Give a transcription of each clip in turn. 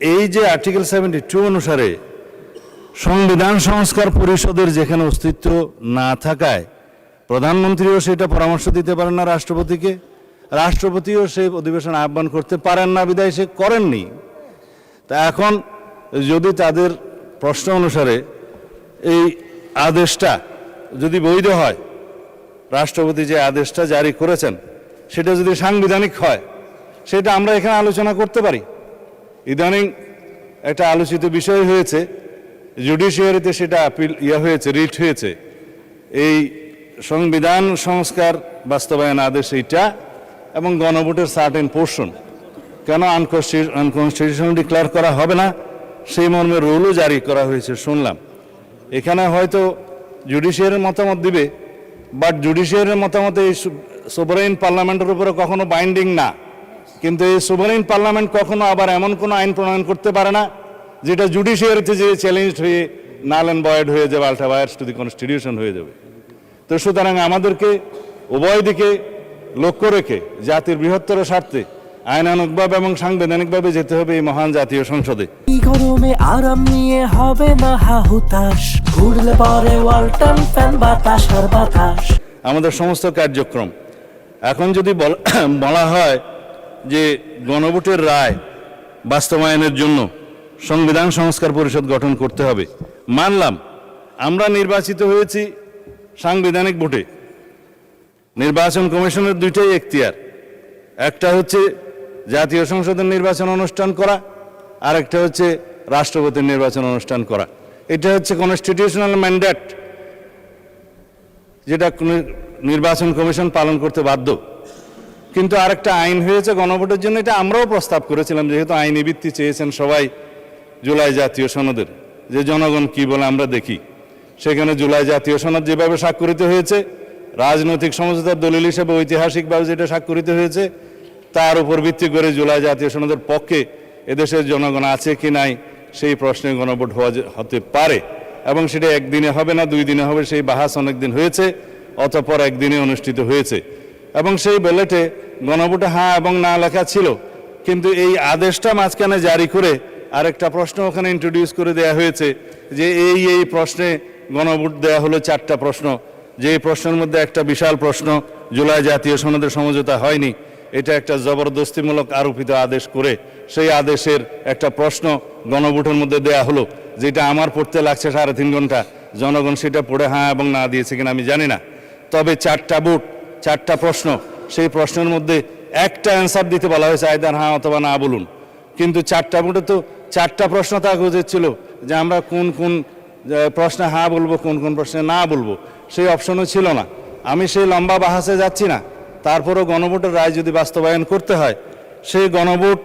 এই যে আর্টিকেল 72 অনুসারে সংবিধান সংস্কার পরিষদের যেখানে অস্তিত্ব না থাকায় প্রধানমন্ত্রীও সেটা পরামর্শ দিতে পারেন না রাষ্ট্রপতিকে, রাষ্ট্রপতিও সেই অধিবেশন আহ্বান করতে পারেন না, বিধায় সে করেননি। তা এখন যদি তাদের প্রশ্ন অনুসারে এই আদেশটা যদি বৈধ হয়, রাষ্ট্রপতি যে আদেশটা জারি করেছেন সেটা যদি সাংবিধানিক হয়, সেটা আমরা এখানে আলোচনা করতে পারি। ইদানিং একটা আলোচিত বিষয় হয়েছে, জুডিশিয়ারিতে সেটা আপিল হয়েছে, রিট হয়েছে, এই সংবিধান সংস্কার বাস্তবায়ন আদেশ এইটা এবং গণভোটের সার্টেন পোর্শন কেন আনকনস্টিটিউশনাল ডিক্লেয়ার করা হবে না সেই মর্মে রুলও জারি করা হয়েছে শুনলাম। এখানে হয়তো জুডিশিয়ারির মতামত দিবে, বাট জুডিশিয়ারির মতামত এই সোভারেইন পার্লামেন্টের উপরে কখনো বাইন্ডিং না। কিন্তু এই সোভারেইন পার্লামেন্ট কখনো আবার এমন কোনো আইন প্রণয়ন করতে পারে না যেটা জুডিশিয়ারিতে যে চ্যালেঞ্জ হয়ে নাল অ্যান্ড ভয়েড হয়ে যাবে, আল্ট্রাভায়ার্স টু দি কনস্টিটিউশন হয়ে যাবে। তো সুতরাং আমাদেরকে উভয় দিকে লক্ষ্য রেখে জাতির বৃহত্তর স্বার্থে আইনানুগভাবে এবং সাংবিধানিকভাবে যেতে হবে এই মহান জাতীয় সংসদে। গরমে আরাম নিয়ে হবে না হাহুতাশ, ঘুরলে পরে ওয়ালটন ফ্যান বাতাস আর বাতাস। আমাদের সমস্ত কার্যক্রম এখন যদি বলা হয় যে গণভোটের রায় বাস্তবায়নের জন্য সংবিধান সংস্কার পরিষদ গঠন করতে হবে, মানলাম আমরা নির্বাচিত হয়েছি সাংবিধানিক ভোটে। নির্বাচন কমিশনের দুইটাই এখতিয়ার, একটা হচ্ছে জাতীয় সংসদের নির্বাচন অনুষ্ঠান করা, আর একটা হচ্ছে রাষ্ট্রপতির নির্বাচন অনুষ্ঠান করা। এটা হচ্ছে কনস্টিটিউশনাল ম্যান্ডেট, যেটা নির্বাচন কমিশন পালন করতে বাধ্য। কিন্তু আরেকটা আইন হয়েছে গণভোটের জন্য, এটা আমরাও প্রস্তাব করেছিলাম, যেহেতু আইনি ভিত্তি চেয়েছেন সবাই জুলাই জাতীয় সনদের, যে জনগণ কি বলে আমরা দেখি। সেখানে জুলাই জাতীয় সনদ যেভাবে স্বাক্ষরিত হয়েছে, রাজনৈতিক সমঝোতার দলিল হিসেবে ঐতিহাসিকভাবে যেটা স্বাক্ষরিত হয়েছে, তার উপর ভিত্তি করে জুলাই জাতীয় সনদের পক্ষে এদেশের জনগণ আছে কি নাই সেই প্রশ্নে গণভোট হতে পারে, এবং সেটা একদিনে হবে না, 2 দিনে হবে, সেই বাহাস অনেকদিন হয়েছে, অতঃপর একদিনে অনুষ্ঠিত হয়েছে। এবং সেই ব্যালটে গণভোটে হ্যাঁ এবং না লেখা ছিল, কিন্তু এই আদেশটা মাঝখানে জারি করে আরেকটা প্রশ্ন ওখানে ইন্ট্রোডিউস করে দেয়া হয়েছে যে এই প্রশ্নে গণভোট দেয়া হলো 4টা প্রশ্ন, যে প্রশ্নের মধ্যে একটা বিশাল প্রশ্ন জুলাই জাতীয় সনদের সমঝোতা হয়নি, এটা একটা জবরদস্তিমূলক আরোপিত আদেশ করে সেই আদেশের একটা প্রশ্ন গণভোটের মধ্যে দেয়া হলো, যেটা আমার পড়তে লাগছে 3.5 ঘন্টা। জনগণ সেটা পড়ে হ্যাঁ এবং না দিয়েছে কিনা আমি জানি না, তবে 4টা ভোট 4টা প্রশ্ন, সেই প্রশ্নের মধ্যে একটা অ্যান্সার দিতে বলা হয়েছে, আইদার হ্যাঁ অথবা না বলুন। কিন্তু 4টা ভোটে তো 4টা প্রশ্ন থাকা উচিত ছিল যে আমরা কোন কোন প্রশ্নে হ্যাঁ বলবো, কোন কোন প্রশ্নে না বলবো, সেই অপশনও ছিল না। আমি সেই লম্বা বাহাসে যাচ্ছি না, তারপরেও গণভোটের রায় যদি বাস্তবায়ন করতে হয়, সেই গণভোট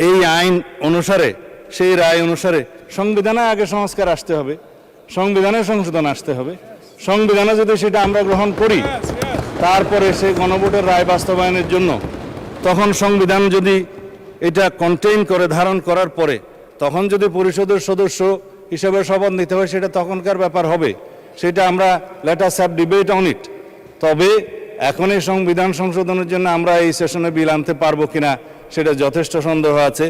এই আইন অনুসারে, সেই রায় অনুসারে সংবিধানে আগে সংস্কার আসতে হবে, সংবিধানে সংশোধন আসতে হবে। সংবিধানে যদি সেটা আমরা গ্রহণ করি, তারপরে সেই গণভোটের রায় বাস্তবায়নের জন্য তখন সংবিধান যদি এটা কন্টেইন করে, ধারণ করার পরে তখন যদি পরিষদের সদস্য হিসেবে শপথ নিতে হয়, সেটা তখনকার ব্যাপার হবে। সেটা আমরা let us have debate on it. তবে এখন এই সংবিধান সংশোধনের জন্য আমরা এই সেশনে বিল আনতে পারবো কিনা সেটা যথেষ্ট সন্দেহ আছে।